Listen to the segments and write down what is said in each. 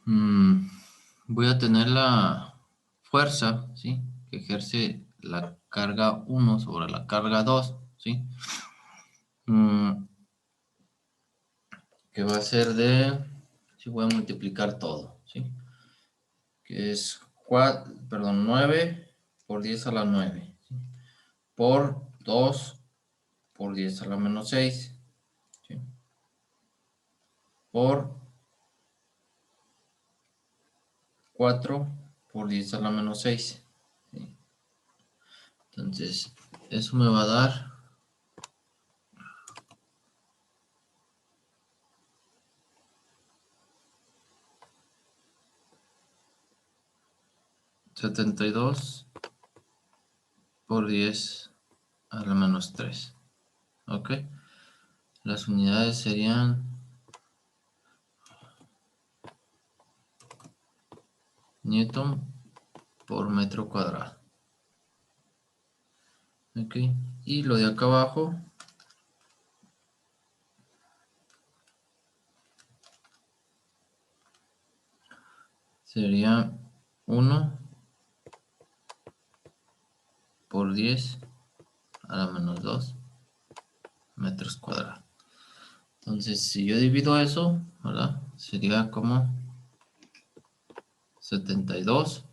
mm, voy a tener la fuerza, ¿sí? Que ejerce la carga 1 sobre la carga 2, ¿sí? Mm, que va a ser de, si voy a multiplicar todo, ¿sí? Que es 4, perdón, 9 por 10 a la 9, ¿sí? Por 2 por 10 a la menos 6, ¿sí? Por 4 por 10 a la menos 6, ¿sí? Entonces, eso me va a dar 72 por 10 a la menos 3. ¿Ok? Las unidades serían Newton por metro cuadrado. ¿Ok? Y lo de acá abajo sería 1 por 10 a la menos 2 metros cuadrados. Entonces, si yo divido eso, ¿verdad? Sería como 72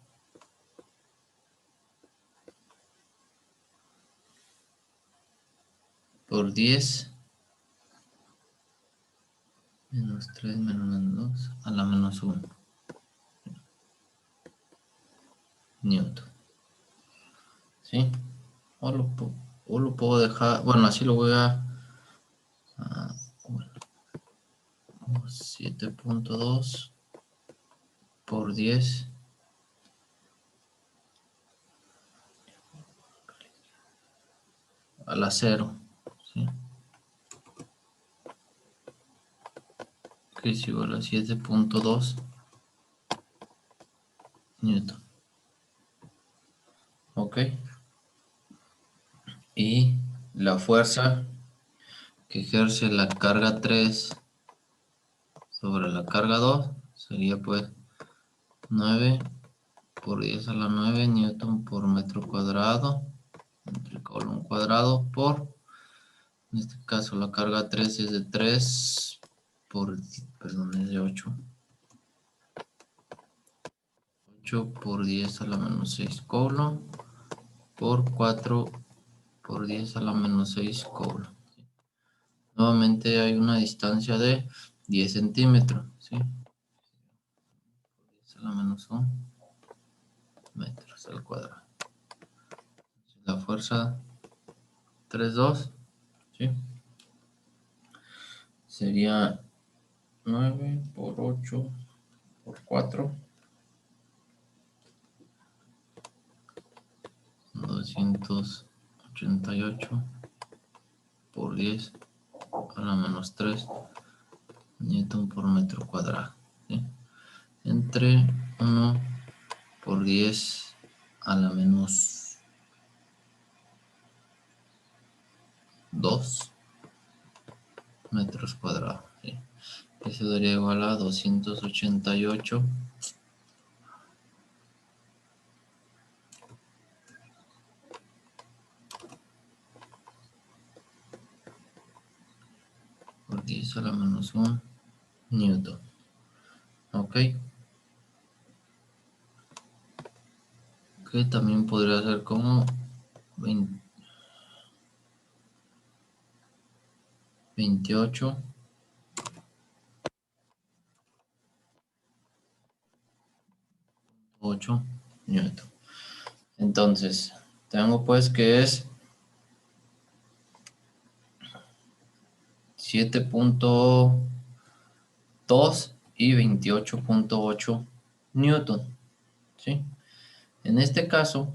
por 10 menos 3 menos 2 a la menos 1 Newton. ¿Sí? O lo puedo dejar, bueno, así lo voy a, bueno, 7.2 por 10 a la 0, ¿sí? Que es igual a 7.2 Newton. ¿Ok? Y la fuerza que ejerce la carga 3 sobre la carga 2 sería pues 9 por 10 a la 9 Newton por metro cuadrado entre colon cuadrado por, en este caso la carga 3 es de 3 por, perdón, es de 8 por 10 a la menos 6 colon por 4 por 10 a la menos 6 colon. Nuevamente hay una distancia de 10 centímetros, ¿sí? 10 a la menos 1 metros al cuadrado. La fuerza 3,2, ¿sí? Sería 9 por 8 por 4, 288 por 10 a la menos 3 Newton por metro cuadrado, ¿sí? Entre 1 por 10 a la menos 2 metros cuadrados, ¿sí? Eso daría igual a 288 por 10 a la menos 1 Newton. ¿Ok? Que también podría ser como 28 8 Newton. Entonces, tengo pues que es 7.2 y 28.8 Newton, ¿sí? En este caso,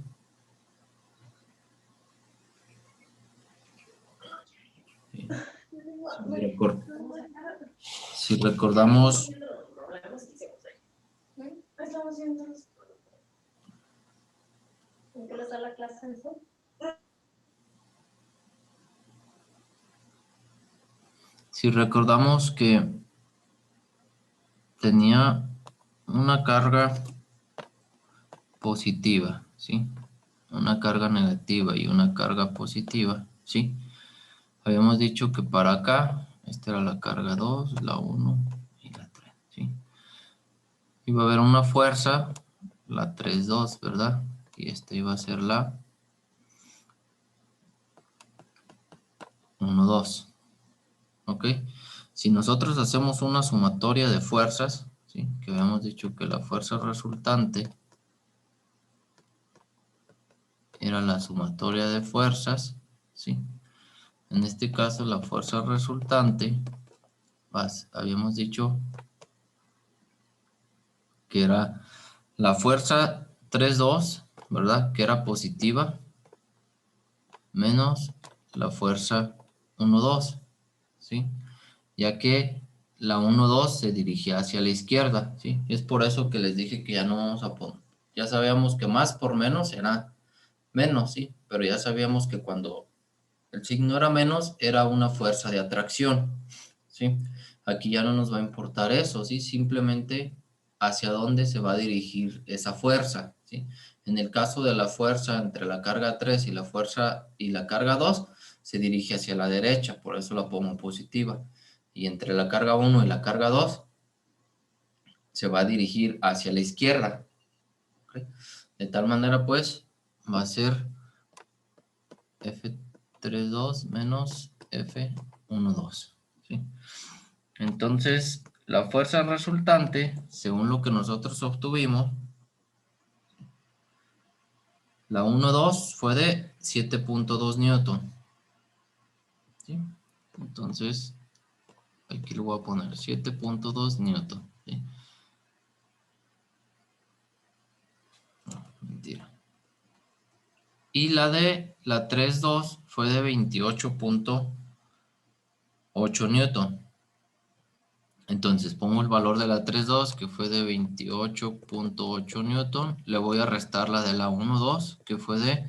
¿sí? Si recordamos, si recordamos que tenía una carga positiva, ¿sí? Una carga negativa y una carga positiva, ¿sí? Habíamos dicho que para acá, esta era la carga 2, la 1 y la 3, ¿sí? Iba a haber una fuerza, la 3,2, ¿verdad? Y esta iba a ser la 1,2, ¿ok? Si nosotros hacemos una sumatoria de fuerzas, ¿sí? Que habíamos dicho que la fuerza resultante era la sumatoria de fuerzas, ¿sí? En este caso, la fuerza resultante, habíamos dicho que era la fuerza 3,2, ¿verdad? Que era positiva, menos la fuerza 1,2, ¿sí? Ya que la 1,2 se dirigía hacia la izquierda, ¿sí? Es por eso que les dije que ya no vamos a poner. Ya sabíamos que más por menos era menos, ¿sí? Pero ya sabíamos que cuando el signo era menos, era una fuerza de atracción, ¿sí? Aquí ya no nos va a importar eso, ¿sí? Simplemente hacia dónde se va a dirigir esa fuerza, ¿sí? En el caso de la fuerza entre la carga 3 y la fuerza y la carga 2, se dirige hacia la derecha, por eso la pongo positiva. Y entre la carga 1 y la carga 2, se va a dirigir hacia la izquierda, ¿ok? De tal manera, pues, va a ser F3,2 menos F1,2, ¿sí? Entonces, la fuerza resultante, según lo que nosotros obtuvimos, la 1,2 fue de 7,2 newton, ¿sí? Entonces, aquí lo voy a poner 7,2 newton, ¿sí? No, mentira. Y la 3,2 fue de 28,8 newton. Entonces pongo el valor de la 3,2 que fue de 28,8 newton. Le voy a restar la de la 1,2 que fue de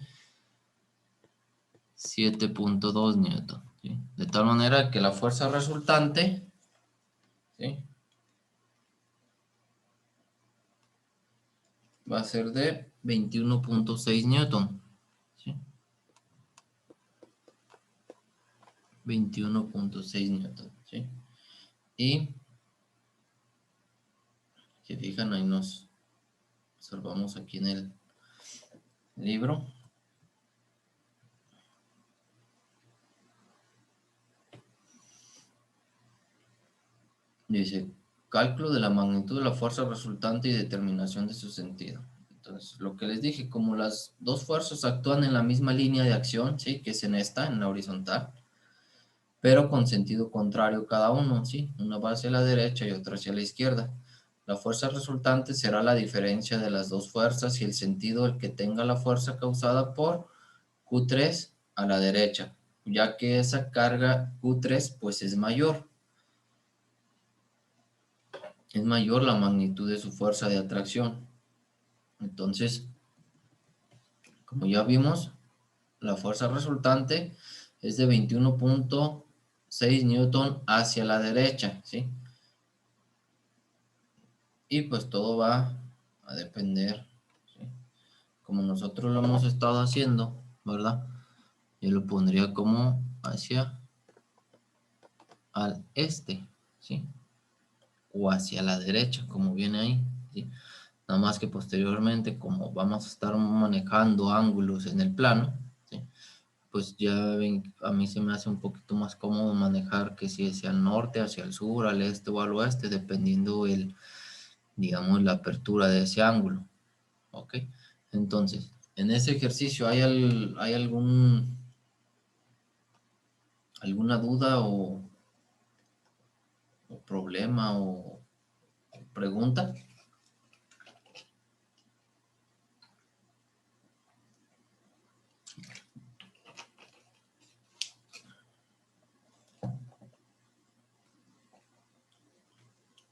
7,2 newton, ¿sí? De tal manera que la fuerza resultante, ¿sí?, va a ser de 21,6 newton, ¿sí? 21,6 newton, ¿sí? Y si fijan, ahí nos observamos aquí en el libro. Dice, cálculo de la magnitud de la fuerza resultante y determinación de su sentido. Entonces, lo que les dije, como las dos fuerzas actúan en la misma línea de acción, ¿sí?, que es en esta, en la horizontal, pero con sentido contrario cada uno, ¿sí? Una va hacia la derecha y otra hacia la izquierda. La fuerza resultante será la diferencia de las dos fuerzas y el sentido el que tenga la fuerza causada por Q3 a la derecha, ya que esa carga Q3 pues es mayor la magnitud de su fuerza de atracción. Entonces, como ya vimos, la fuerza resultante es de 21,6 newton hacia la derecha, ¿sí? Y pues todo va a depender, ¿sí?, como nosotros lo hemos estado haciendo, ¿verdad? Yo lo pondría como hacia al este, ¿sí?, o hacia la derecha, como viene ahí, ¿sí? Nada más que posteriormente, como vamos a estar manejando ángulos en el plano, ¿sí?, pues ya ven, a mí se me hace un poquito más cómodo manejar que si hacia el norte, hacia el sur, al este o al oeste, dependiendo digamos, la apertura de ese ángulo, ¿ok? Entonces, en ese ejercicio, ¿hay alguna duda o problema o pregunta?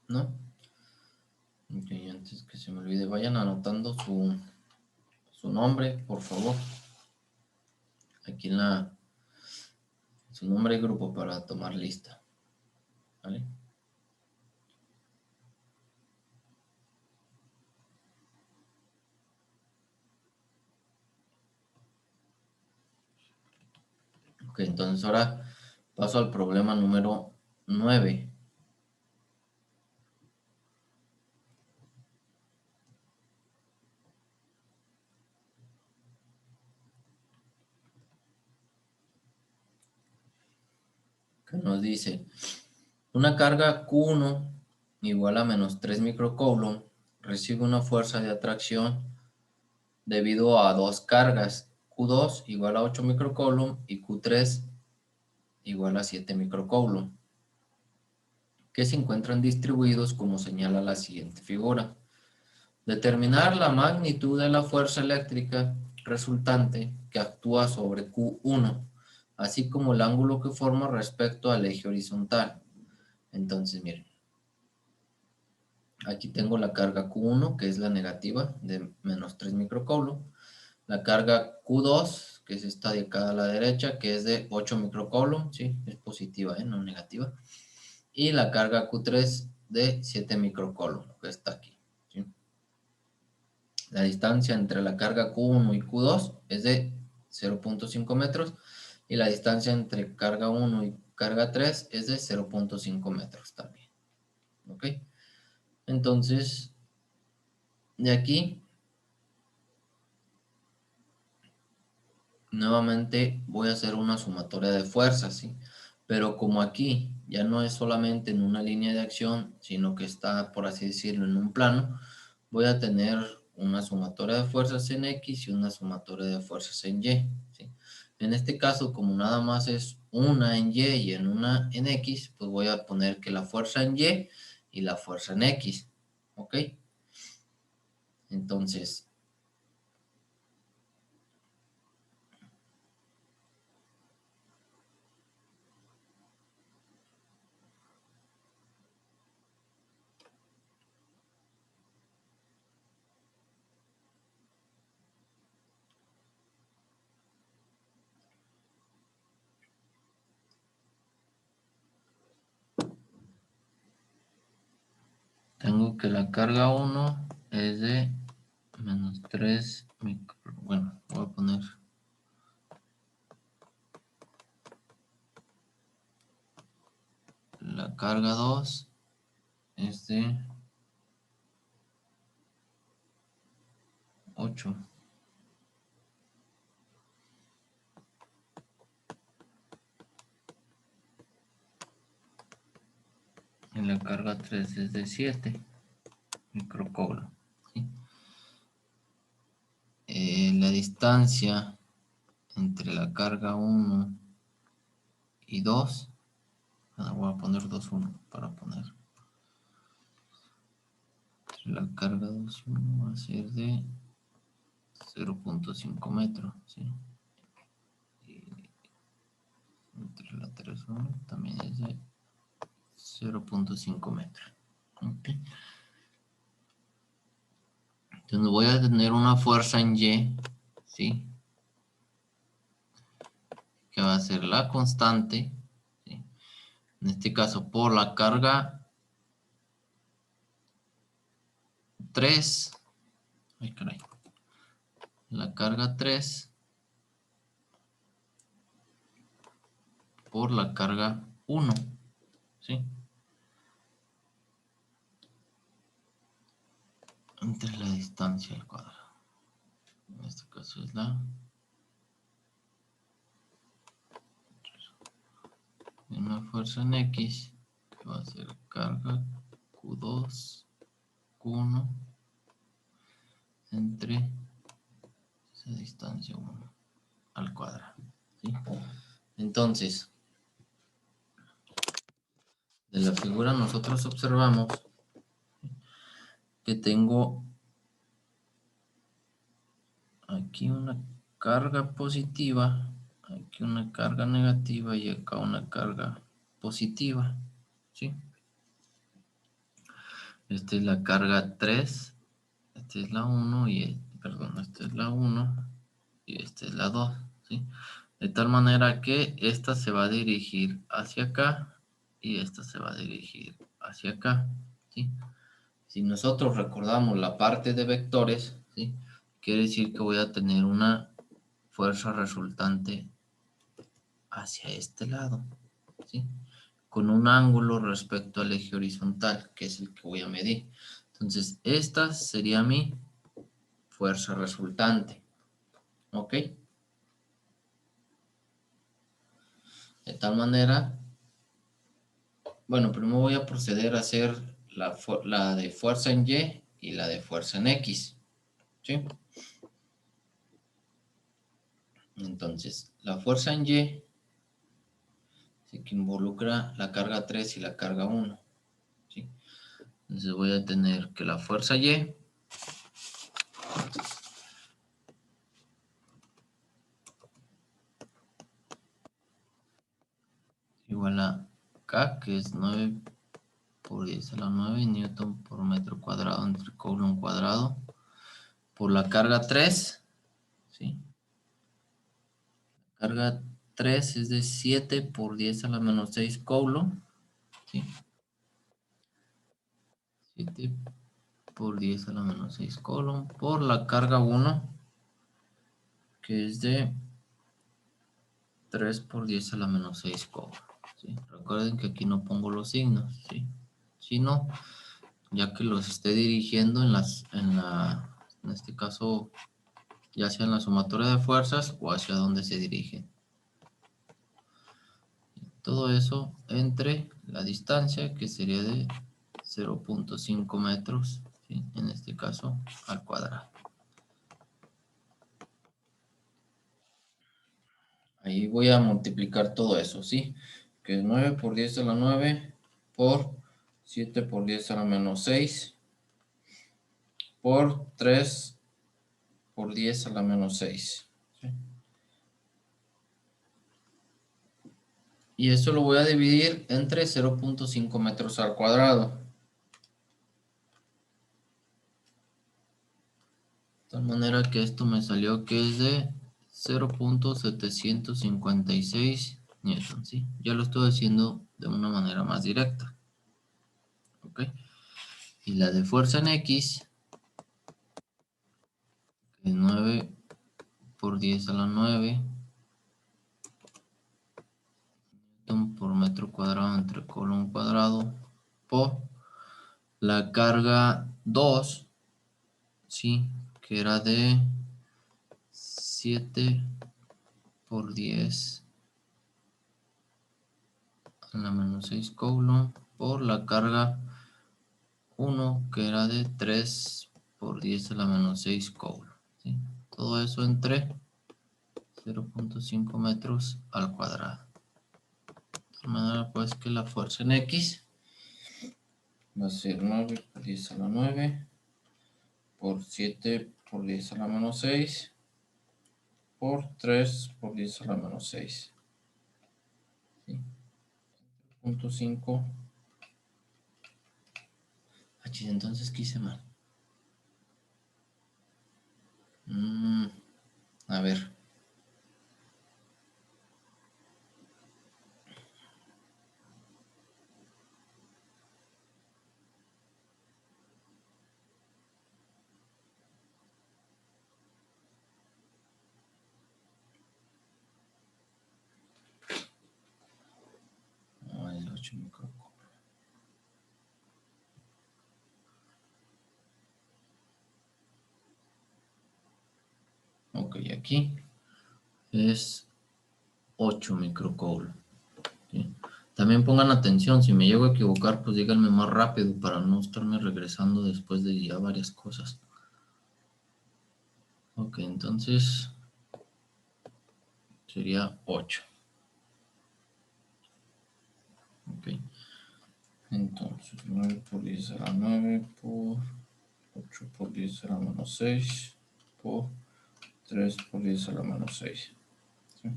¿No? Ok, antes que se me olvide, vayan anotando su nombre, por favor. Aquí su nombre y grupo para tomar lista, ¿vale? Ok, entonces ahora paso al problema número 9. Que nos dice, una carga Q1 igual a menos 3 microcoulomb recibe una fuerza de atracción debido a dos cargas, Q2 igual a 8 microcoulomb y Q3 igual a 7 microcoulomb, que se encuentran distribuidos como señala la siguiente figura. Determinar la magnitud de la fuerza eléctrica resultante que actúa sobre Q1, así como el ángulo que forma respecto al eje horizontal. Entonces, miren, aquí tengo la carga Q1, que es la negativa, de menos 3 microcoulomb. La carga Q2, que es esta de acá a la derecha, que es de 8 microcoulomb, sí, es positiva, no negativa. Y la carga Q3 de 7 microcoulomb, que está aquí, ¿sí? La distancia entre la carga Q1 y Q2 es de 0.5 metros y la distancia entre carga 1 y carga 3 es de 0.5 metros también. ¿Ok? Entonces, de aquí, nuevamente voy a hacer una sumatoria de fuerzas, ¿sí? Pero como aquí ya no es solamente en una línea de acción, sino que está, por así decirlo, en un plano, voy a tener una sumatoria de fuerzas en X y una sumatoria de fuerzas en Y, ¿sí? En este caso, como nada más es una en Y en una en X, pues voy a poner que la fuerza en Y y la fuerza en X, ¿ok? Entonces, tengo que la carga 1 es de menos 3 micro, bueno, voy a poner la carga 2 es de 8 y la carga 3 es de 7 microcoulomb, ¿sí? La distancia entre la carga 1 y 2, voy a poner 2, 1 para poner. La carga 2 y 1 va a ser de 0.5 metros, ¿sí? Y entre la 3 y 1 también es de 0.5 metros. ¿Okay? Entonces voy a tener una fuerza en Y, ¿sí? Que va a ser la constante, ¿sí? En este caso por la carga 3, ay caray, la carga 3 por la carga 1, ¿sí? Entre la distancia al cuadrado. En este caso es una fuerza en X, que va a ser carga Q2, Q1, entre esa distancia 1 al cuadrado, ¿sí? Entonces, de la figura nosotros observamos que tengo aquí una carga positiva, aquí una carga negativa y acá una carga positiva, ¿sí? Esta es la carga 3, esta es la 1 y, perdón, esta es la 1 y esta es la 2, ¿sí? De tal manera que esta se va a dirigir hacia acá y esta se va a dirigir hacia acá, ¿sí? Si nosotros recordamos la parte de vectores, ¿sí? Quiere decir que voy a tener una fuerza resultante hacia este lado, ¿sí? Con un ángulo respecto al eje horizontal, que es el que voy a medir. Entonces, esta sería mi fuerza resultante, ¿ok? De tal manera, bueno, primero voy a proceder a hacer la de fuerza en Y y la de fuerza en X, ¿sí? Entonces, la fuerza en Y, sí, que involucra la carga 3 y la carga 1, ¿sí? Entonces voy a tener que la fuerza Y igual a K, que es 9 por 10 a la 9 newton por metro cuadrado entre coulomb cuadrado, por la carga 3, ¿sí? Carga 3 es de 7 por 10 a la menos 6 coulomb, ¿sí? 7 por 10 a la menos 6 coulomb, por la carga 1, que es de 3 por 10 a la menos 6 coulomb, ¿sí? Recuerden que aquí no pongo los signos, ¿sí? Sino, ya que los esté dirigiendo en este caso, ya sea en la sumatoria de fuerzas o hacia donde se dirigen. Todo eso entre la distancia, que sería de 0.5 metros, ¿sí? En este caso, al cuadrado. Ahí voy a multiplicar todo eso, ¿sí? Que es 9 por 10 a la 9 por 7 por 10 a la menos 6 por 3 por 10 a la menos 6. ¿Sí? Y eso lo voy a dividir entre 0.5 metros al cuadrado. De tal manera que esto me salió que es de 0.756 newton, ¿sí? Ya lo estoy haciendo de una manera más directa. ¿Ok? Y la de fuerza en X, que es 9 por 10 a la 9 newton por metro cuadrado entre coulomb cuadrado por la carga 2, ¿sí? Que era de 7 por 10 a la menos 6 coulomb por la carga 1, que era de 3 por 10 a la menos 6 coulomb, ¿sí? Todo eso entre 0.5 metros al cuadrado. De tal manera pues que la fuerza en X va a ser 9 por 10 a la 9 por 7 por 10 a la menos 6 por 3 por 10 a la menos 6. ¿Sí? 0.5. Entonces quise mal. A ver. El 8 microcoulomb. Ok, aquí es 8 microcoulomb. ¿Sí? También pongan atención, si me llego a equivocar, pues díganme más rápido para no estarme regresando después de ya varias cosas. Ok, entonces sería 8. Ok, entonces 9 por 10 a la 9 por 8 por 10 a la menos 6 por 3 por 10 a la menos 6. ¿Sí?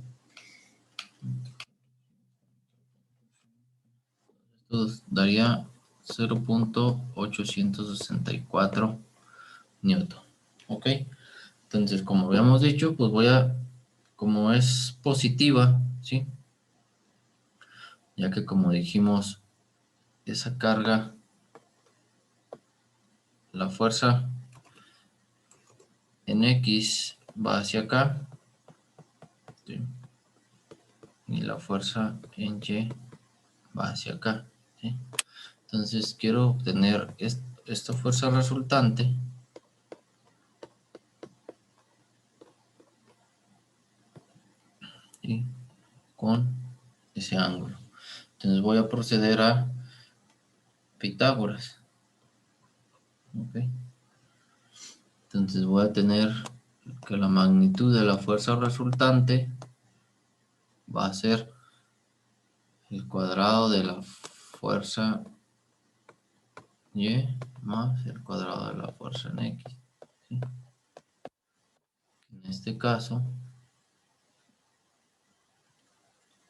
Esto daría 0.864 newton. Ok, entonces como habíamos dicho, pues como es positiva, ¿sí? Ya que como dijimos, esa carga, la fuerza en X va hacia acá, ¿sí? Y y la fuerza en Y va hacia acá, ¿sí? Entonces quiero obtener esta fuerza resultante y con ese ángulo. Entonces voy a proceder a Pitágoras. ¿Okay? Entonces voy a tener que la magnitud de la fuerza resultante va a ser el cuadrado de la fuerza Y más el cuadrado de la fuerza en X, ¿sí? En este caso,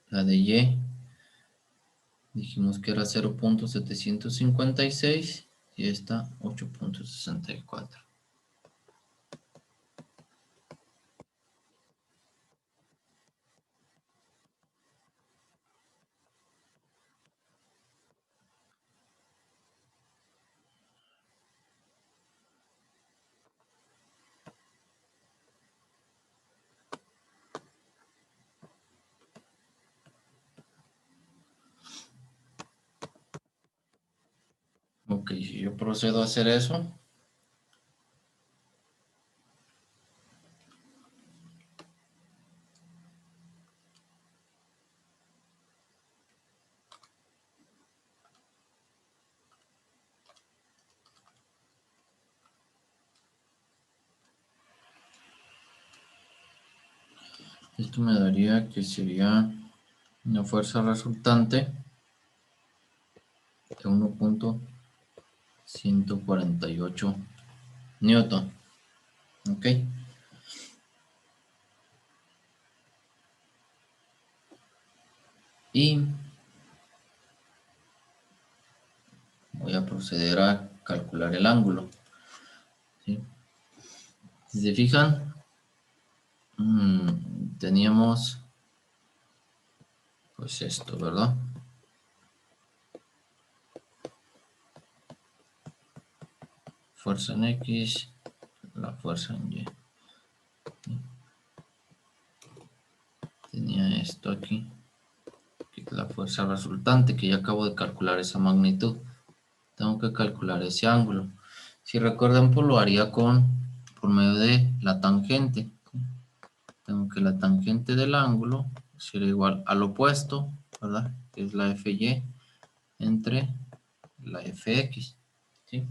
la de Y dijimos que era 0.756 y esta 8.64. Ok, si yo procedo a hacer eso, esto me daría que sería una fuerza resultante de 1.148 newton. Ok, y voy a proceder a calcular el ángulo, ¿sí? Si se fijan, teníamos pues esto, ¿verdad? Fuerza en X, la fuerza en Y. Tenía esto aquí, que es la fuerza resultante, que ya acabo de calcular esa magnitud. Tengo que calcular ese ángulo. Si recuerdan, pues lo haría por medio de la tangente. Tengo que la tangente del ángulo será igual al opuesto, ¿verdad? Que es la FY entre la FX, ¿sí?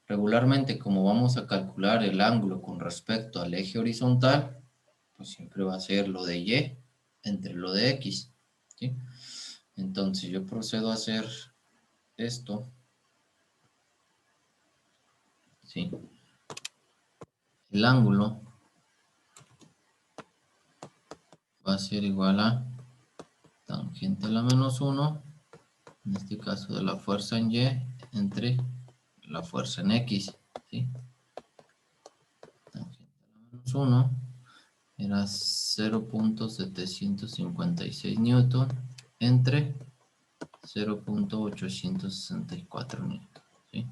Regularmente, como vamos a calcular el ángulo con respecto al eje horizontal, pues siempre va a ser lo de Y entre lo de X, ¿sí? Entonces yo procedo a hacer esto, ¿sí? El ángulo va a ser igual a tangente a la menos 1, en este caso de la fuerza en Y, entre la fuerza en X, ¿sí? Tangente a la menos 1 era 0.756 newton entre 0.864 newton, ¿sí?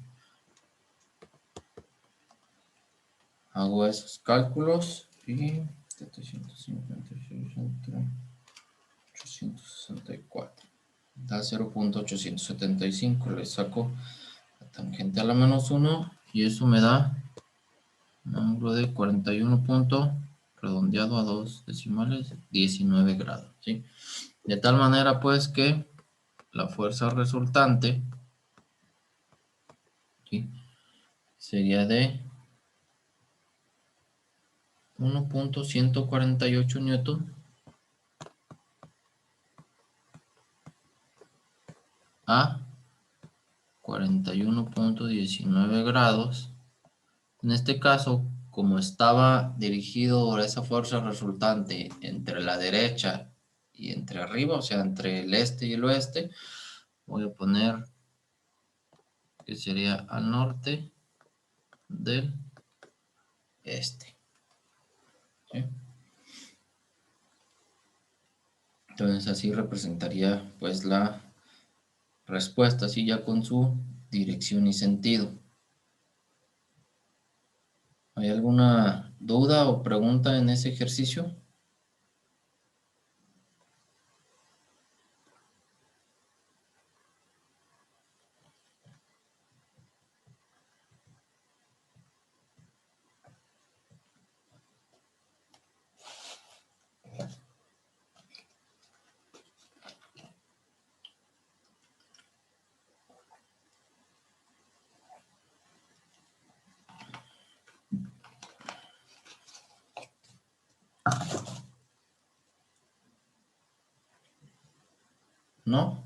Hago esos cálculos y 756 entre 864 da 0.875. Le saco la tangente a la menos 1 y eso me da un ángulo de 41 puntos redondeado a dos decimales, 19 grados, ¿sí? De tal manera pues que la fuerza resultante, ¿sí?, sería de 1.148 newton a 41.19 grados. En este caso, como estaba dirigido esa fuerza resultante entre la derecha y entre arriba, o sea, entre el este y el oeste, voy a poner que sería al norte del este, ¿sí? Entonces así representaría pues la respuesta, así ya con su dirección y sentido. ¿Hay alguna duda o pregunta en ese ejercicio? ¿No?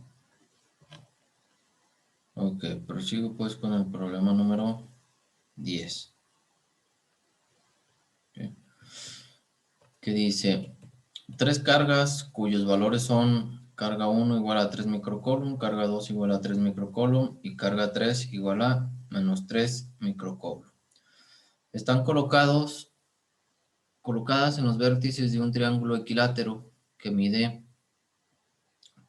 Ok, prosigo pues con el problema número 10. Ok. Que dice, tres cargas cuyos valores son carga 1 igual a 3 microcoulomb, carga 2 igual a 3 microcoulomb y carga 3 igual a menos 3 microcoulomb. Están colocadas en los vértices de un triángulo equilátero que mide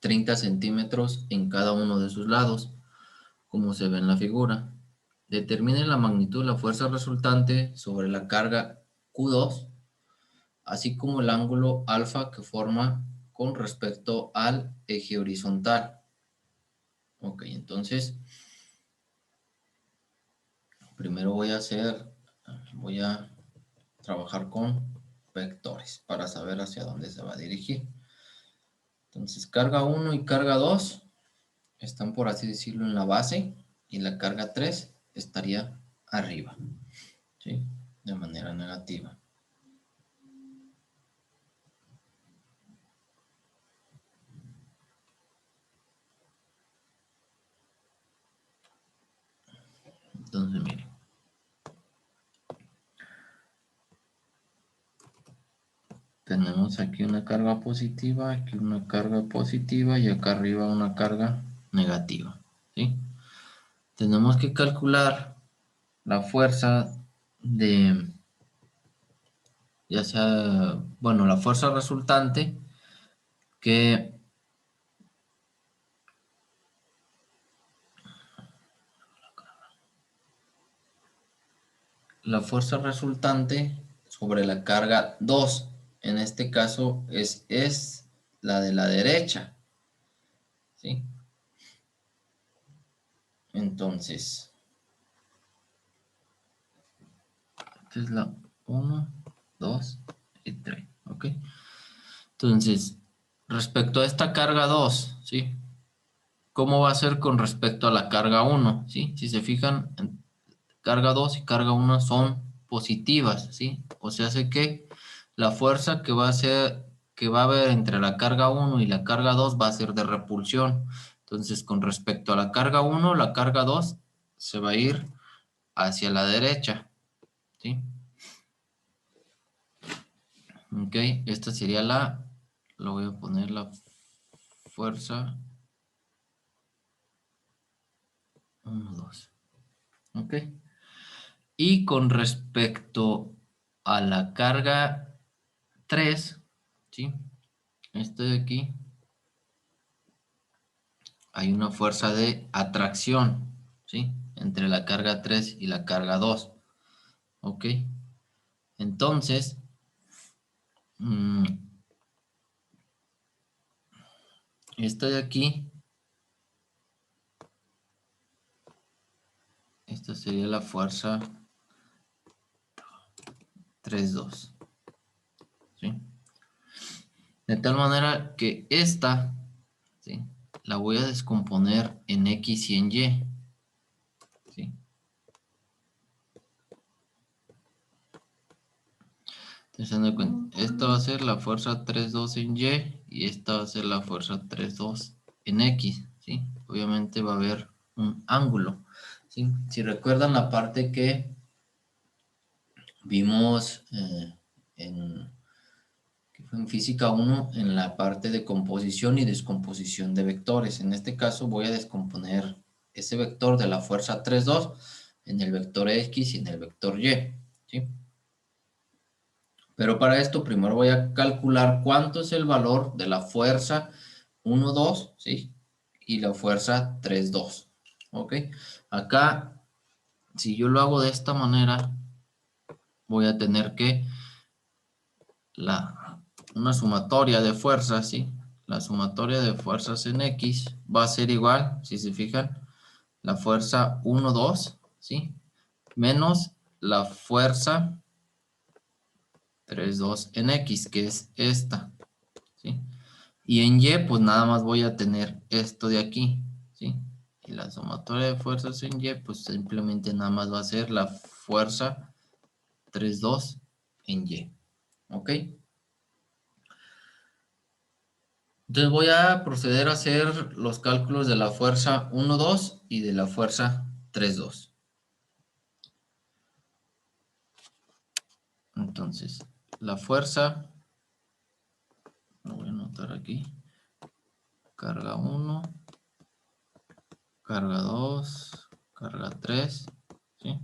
30 centímetros en cada uno de sus lados, como se ve en la figura. Determine la magnitud de la fuerza resultante sobre la carga Q2, así como el ángulo alfa que forma con respecto al eje horizontal. Ok, entonces, primero voy a trabajar con vectores para saber hacia dónde se va a dirigir. Entonces, carga 1 y carga 2 están, por así decirlo, en la base y la carga 3 estaría arriba, ¿sí? De manera negativa. Entonces, miren. Tenemos aquí una carga positiva, aquí una carga positiva y acá arriba una carga negativa, ¿sí? Tenemos que calcular la fuerza de, ya sea, bueno, la fuerza resultante que sobre la carga 2. En este caso es la de la derecha, ¿sí? Entonces, esta es la 1, 2 y 3, ¿ok? Entonces, respecto a esta carga 2, ¿sí? ¿Cómo va a ser con respecto a la carga 1? ¿Sí? Si se fijan, carga 2 y carga 1 son positivas, ¿sí? O sea, hace que la fuerza que va a haber entre la carga 1 y la carga 2 va a ser de repulsión. Entonces, con respecto a la carga 1, la carga 2 se va a ir hacia la derecha, ¿sí? Ok, esta sería lo voy a poner la fuerza 1, 2. Ok. Y con respecto a la carga 3, ¿sí? Este de aquí, hay una fuerza de atracción, ¿sí? Entre la carga 3 y la carga 2. ¿Ok? Entonces, mmm, esta de aquí, esta sería la fuerza 3-2, ¿sí? De tal manera que esta, ¿sí? La voy a descomponer en X y en Y, ¿sí? Entonces, esta va a ser la fuerza 3-2 en Y y esta va a ser la fuerza 3-2 en X, ¿sí? Obviamente va a haber un ángulo, ¿sí? Si recuerdan la parte que vimos que fue en física 1 en la parte de composición y descomposición de vectores. En este caso voy a descomponer ese vector de la fuerza 3-2 en el vector X y en el vector Y, ¿sí? Pero para esto primero voy a calcular cuánto es el valor de la fuerza 1-2, ¿sí? Y la fuerza 3-2, ¿ok? Acá, si yo lo hago de esta manera, voy a tener que una sumatoria de fuerzas, ¿sí? La sumatoria de fuerzas en X va a ser igual, si se fijan, la fuerza 1-2, ¿sí? Menos la fuerza 3-2 en X, que es esta, ¿sí? Y en Y, pues nada más voy a tener esto de aquí, ¿sí? Y la sumatoria de fuerzas en Y, pues simplemente nada más va a ser la fuerza 3-2 en Y, ¿ok? Entonces voy a proceder a hacer los cálculos de la fuerza 1,2 y de la fuerza 3,2. Entonces, la fuerza, lo voy a anotar aquí, carga 1, carga 2, carga 3, ¿sí?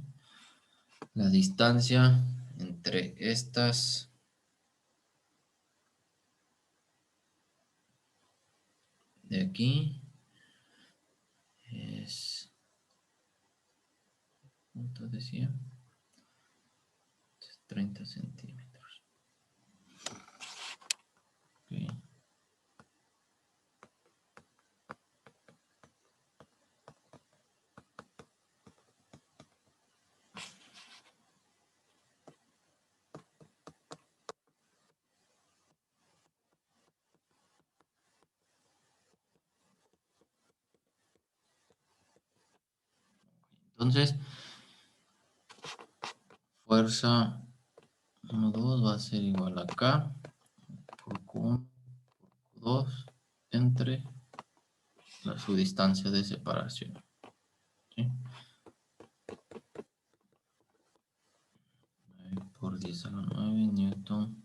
La distancia entre estas de aquí es, ¿cuánto decía? 30 centímetros. Okay. Entonces, fuerza 1,2 va a ser igual a K por Q1 por Q2 entre su distancia de separación. ¿Sí? 9 por 10 a la 9 newton.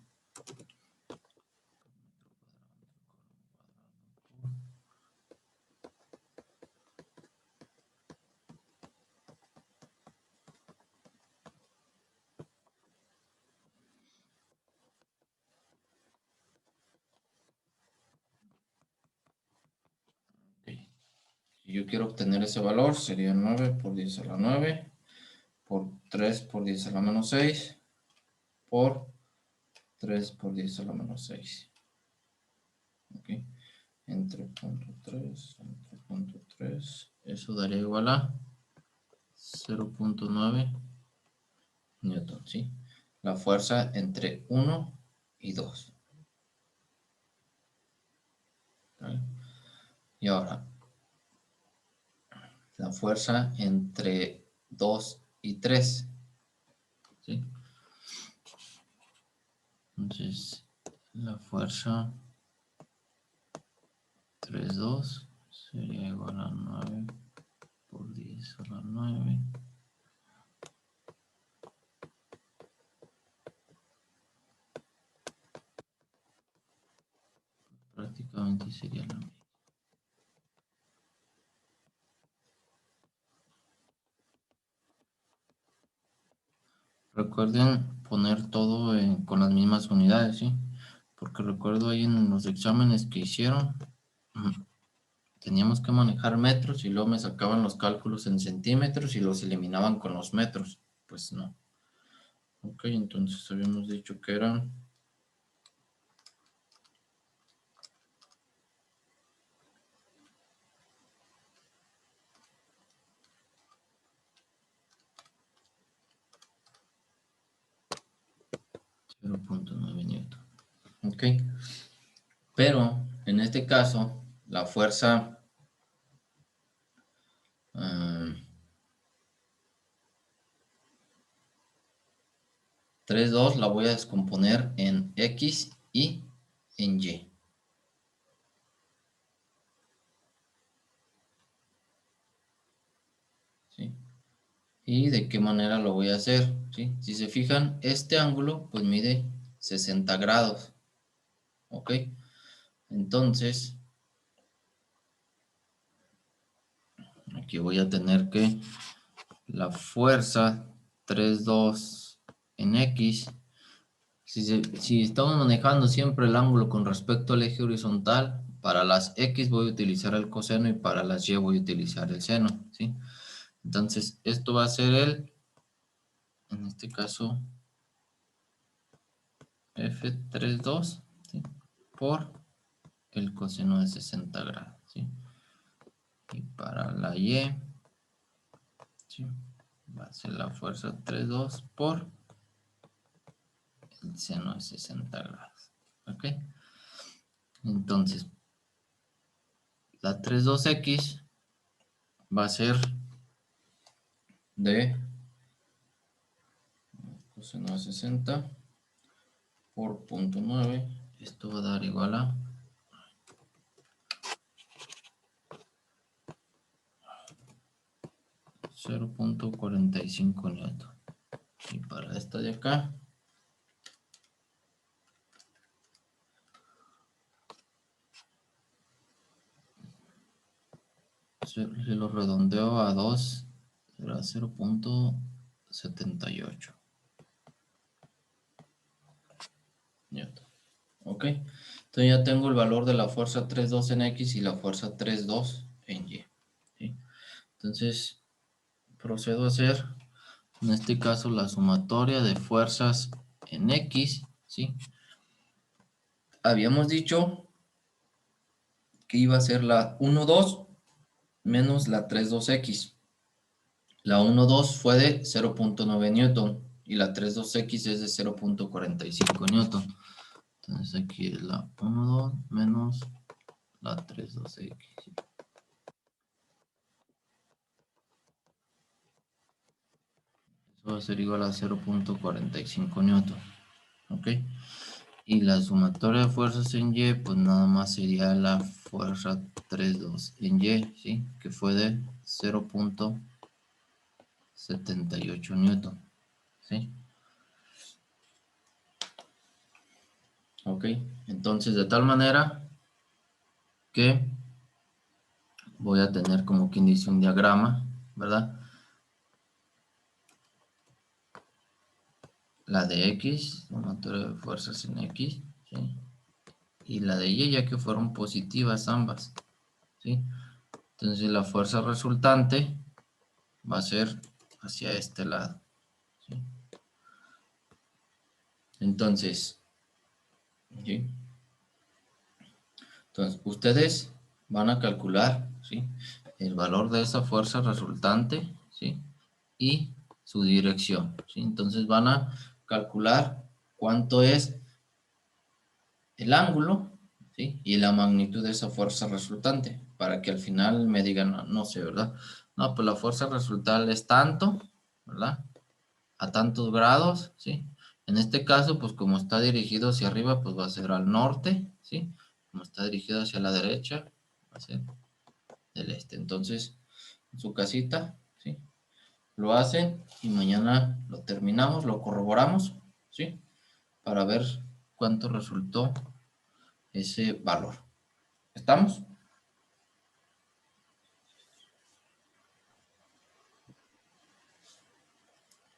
Okay. Si yo quiero obtener ese valor, sería 9 por 10 a la 9 por 3 por 10 a la menos 6 por 3 por 10 a la menos 6. Okay. Entre punto 3, entre punto 3, eso daría igual a 0.9 newton, ¿sí? La fuerza entre 1 y 2. ¿Vale? Y ahora, la fuerza entre 2 y 3, ¿sí? Entonces, la fuerza 3,2 sería igual a 9 por 10 a la 9. Prácticamente sería la misma. Recuerden poner todo con las mismas unidades, ¿sí? Porque recuerdo ahí en los exámenes que hicieron, teníamos que manejar metros y luego me sacaban los cálculos en centímetros y los eliminaban con los metros. Pues no. Ok, entonces habíamos dicho que eran 0.9 newton. Ok, pero en este caso la fuerza 3,2 la voy a descomponer en X y en Y. ¿Sí? ¿Y de qué manera lo voy a hacer? ¿Sí? Si se fijan, este ángulo pues mide 60 grados. ¿Ok? Entonces, aquí voy a tener que la fuerza 3,2 en X. Si estamos manejando siempre el ángulo con respecto al eje horizontal, para las X voy a utilizar el coseno y para las Y voy a utilizar el seno, ¿sí? Entonces, esto va a ser en este caso, F3,2, ¿sí? Por el coseno de 60 grados, ¿sí? Y para la Y, ¿sí? Va a ser la fuerza 3,2 por el seno de 60 grados, ¿ok? Entonces, la 3,2X va a ser de coseno de 60 por 0.9. Esto va a dar igual a 0.45 newton. Y para esta de acá, si lo redondeo a 2, será 0.78 newton. Ok, entonces ya tengo el valor de la fuerza 3.2 en X y la fuerza 3.2 en Y. ¿Sí? Entonces procedo a hacer, en este caso, la sumatoria de fuerzas en X. ¿Sí? Habíamos dicho que iba a ser la 1.2 menos la 3.2X. La 1.2 fue de 0.9 newton y la 3.2X es de 0.45 newton. Entonces aquí es la 1.2 menos la 3.2X. Eso va a ser igual a 0.45 newton. ¿Ok? Y la sumatoria de fuerzas en Y, pues nada más sería la fuerza 3.2 en Y, ¿sí? Que fue de 0.78 newton. ¿Sí? Ok, entonces de tal manera que voy a tener, como quien dice, un diagrama, ¿verdad? La de X, sumatoria de fuerzas en X, ¿sí? Y la de Y, ya que fueron positivas ambas, ¿sí? Entonces la fuerza resultante va a ser hacia este lado, ¿sí? Entonces, ¿sí? Entonces, ustedes van a calcular, ¿sí? El valor de esa fuerza resultante, ¿sí? Y su dirección, ¿sí? Entonces van a calcular cuánto es el ángulo, ¿sí? Y la magnitud de esa fuerza resultante, para que al final me digan, no, no sé, ¿verdad? No, pues la fuerza resultante es tanto, ¿verdad? A tantos grados, ¿sí? En este caso, pues como está dirigido hacia arriba, pues va a ser al norte, ¿sí? Como está dirigido hacia la derecha, va a ser del este. Entonces, en su casita, ¿sí? Lo hacen y mañana lo terminamos, lo corroboramos, ¿sí? Para ver cuánto resultó ese valor. ¿Estamos?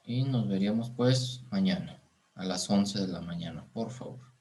Y nos veríamos pues mañana a las 11 de la mañana, por favor.